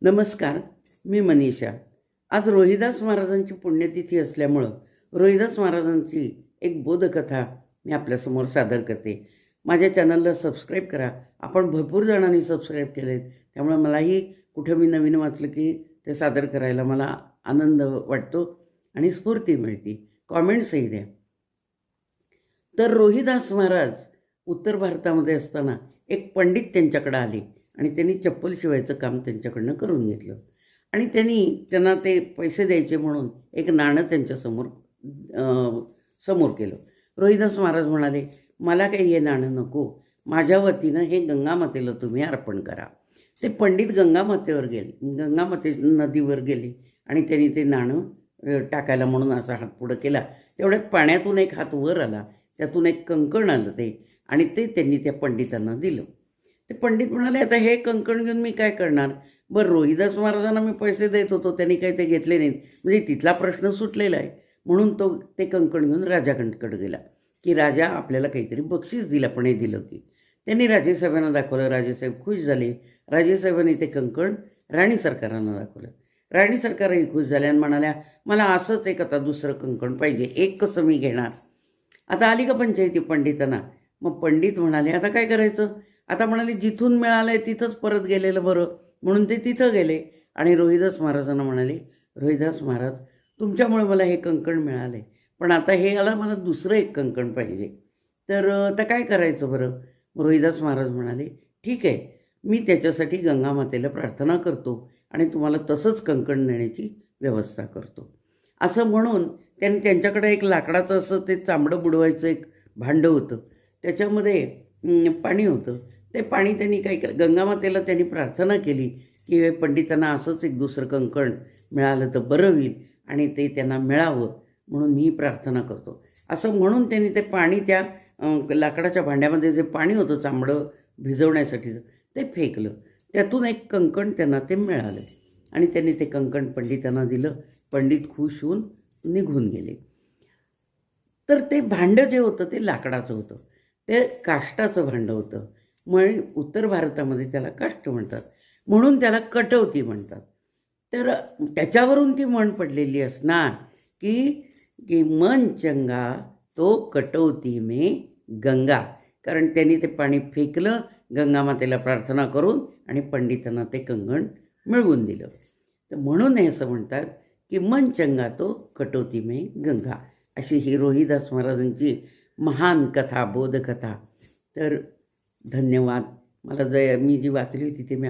नमस्कार, मी मनीषा. आज रोहिदास महाराजांची पुण्यतिथी असल्यामुळं रोहिदास महाराजांची एक बोधकथा मी आपल्यासमोर सादर करते. माझ्या चॅनलला सबस्क्राईब करा. आपण भरपूर जणांनी सबस्क्राईब केले आहेत, त्यामुळे मलाही कुठं मी नवीन वाचलं की ते सादर करायला मला आनंद वाटतो आणि स्फूर्ती मिळते. कॉमेंट्सही द्या. तर रोहिदास महाराज उत्तर भारतामध्ये असताना एक पंडित त्यांच्याकडे आले आणि त्यांनी चप्पल शिवायचं काम त्यांच्याकडनं करून घेतलं आणि त्यांना ते पैसे द्यायचे म्हणून एक नाणं त्यांच्यासमोर समोर केलं. रोहिदास महाराज म्हणाले, मला काही हे नाणं नको, माझ्या वतीनं हे गंगामातेला तुम्ही अर्पण करा. ते पंडित गंगामाते नदीवर गेले आणि त्यांनी ते नाणं टाकायला म्हणून असा हात पुढं केला. तेवढ्यात पाण्यातून एक हात वर आला, त्यातून एक कंकण आलं ते आणि ते त्यांनी त्या पंडितांना दिलं. ते पंडित म्हणाले, आता हे कंकण घेऊन मी काय करणार? बरं, रोहिदास महाराजांना मी पैसे देत होतो, त्यांनी काही ते घेतले नाहीत, म्हणजे तिथला प्रश्न सुटलेला आहे. म्हणून तो ते कंकण घेऊन राजाकडे गेला की राजा आपल्याला काहीतरी बक्षीस दिलं. पण हे दिलं की त्यांनी राजेसाहेबांना दाखवलं. राजेसाहेब खुश झाले. राजेसाहेबांनी ते कंकण राणी सरकारांना दाखवलं. राणी सरकारही खुश झाल्या आणि म्हणाल्या, मला असंच एक आता दुसरं कंकण पाहिजे, एक कसं मी घेणार? आता आली का पंचायती पंडितांना? मग पंडित म्हणाले, आता काय करायचं? आता म्हणाले, जिथून मिळालं आहे तिथंच परत गेलेलं बरं. म्हणून ते तिथं गेले आणि रोहिदास महाराजांना म्हणाले, रोहिदास महाराज, तुमच्यामुळे मला हे कंकण मिळाले, पण आता हे मला दुसरं एक कंकण पाहिजे. तर आता काय करायचं बरं? रोहिदास महाराज म्हणाले, ठीक आहे, मी त्याच्यासाठी गंगामातेला प्रार्थना करतो आणि तुम्हाला तसंच कंकण देण्याची व्यवस्था करतो. असं म्हणून त्यांच्याकडे एक लाकडाचं असं ते चांबडं बुडवायचं एक भांडं होतं. त्याच्यामध्ये पाणी होतं. ते पाणी त्यांनी काय केलं, गंगामातेला त्यांनी प्रार्थना केली की हे पंडितांना असंच एक दुसरं कंकण मिळालं तर बरं होईल आणि ते त्यांना मिळावं म्हणून मी प्रार्थना करतो. असं म्हणून त्यांनी ते पाणी त्या लाकडाच्या भांड्यामध्ये जे पाणी होतं चांबडं भिजवण्यासाठीचं ते फेकलं. त्यातून एक कंकण त्यांना ते मिळालं आणि त्यांनी ते कंकण पंडितांना दिलं. पंडित खुश होऊन निघून गेले. तर ते भांडं जे होतं ते लाकडाचं होतं, ते काष्टाचं भांडं होतं. मग उत्तर भारतामध्ये त्याला काष्ट म्हणतात, म्हणून त्याला कटवती म्हणतात. तर त्याच्यावरून ती म्हण पडलेली असणार की की मन चंगा तो कटवती में गंगा. कारण त्यांनी ते पाणी फेकलं गंगामातेला प्रार्थना करून आणि पंडितांना ते कंकण मिळवून दिलं. तर म्हणून हे असं म्हणतात की मन चंगा तो कटवती में गंगा. अशी ही रोहिदास महाराजांची महान कथा, बोधकथा. तर धन्यवाद. मी जी वाचली होती ते मी